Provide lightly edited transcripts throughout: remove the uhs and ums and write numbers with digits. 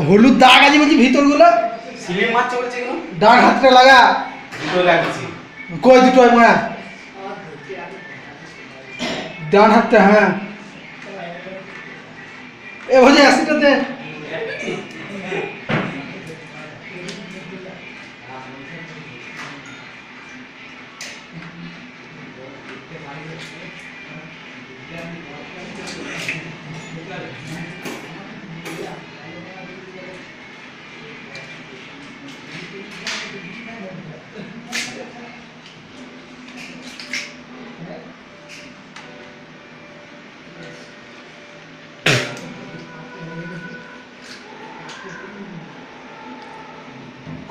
হলুদ দাগ আছে বলছি ভিতরগুলো সিলিং মারছে বলছে কেন? ডান হাতটা লাগা দুটো লাগছে। কই দুটো মায়া ডান হাতটা হ্যাঁ এ ভোজে আসিটাতে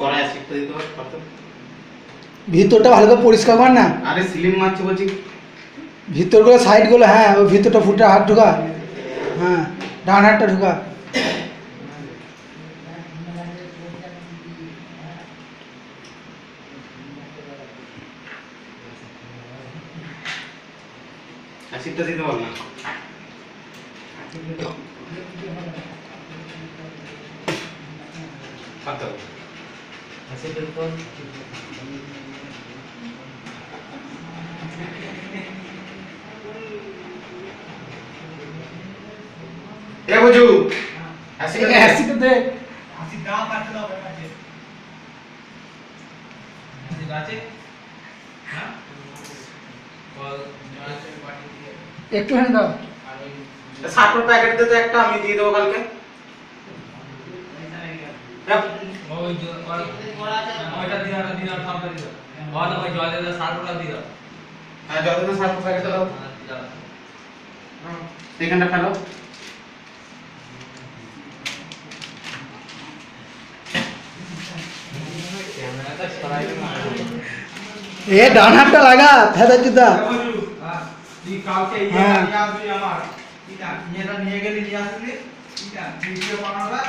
কড়াই শিখতে দিতে হবে কত? ভিতরটা ভালো করে পরিষ্কার কর না আরে সিলিং মারছে বলছি। ভিতরগুলো সাইডগুলো হ্যাঁ ওই ভিতরটা ফুটে হাত ঢুকা হ্যাঁ ডান হাতটা ঢুকা শিখতে দিতে পারবো না। কত? এ বুঝু অ্যাসিড দে একটু হ্যাঁ দাও 60 প্যাকেট দে তো একটা আমি দিয়ে দেবো কালকে। ওই যে ওইটা দিনা থামটা দিও ওটা ওই জলে দা 60টা দিও হ্যাঁ যত না 60 প্যাকেট দাও। এখানটা ফেলো। এ ডান হাতটা লাগা ফেদা জুতা তুই কালকে ইয়া নিয়ে আসবি আমার এটা এটা নিয়ে গেলি নিয়ে আসবি এটা ভিডিও বানাবা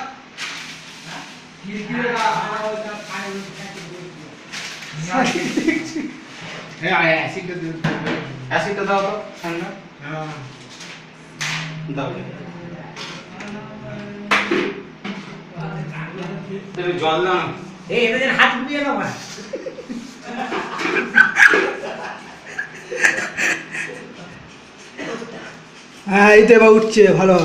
হ্যাঁ ভিডিওটা আমার ওইটা পানি হ্যাঁ অ্যাসিডটা দিও। অ্যাসিডটা দাও তো ঠান্ডা। হ্যাঁ দাও। তুমি জল দাও। এই এটা যেন হাত দিয়ে নাও না হ্যাঁ এই তো এবার উঠছে ভালো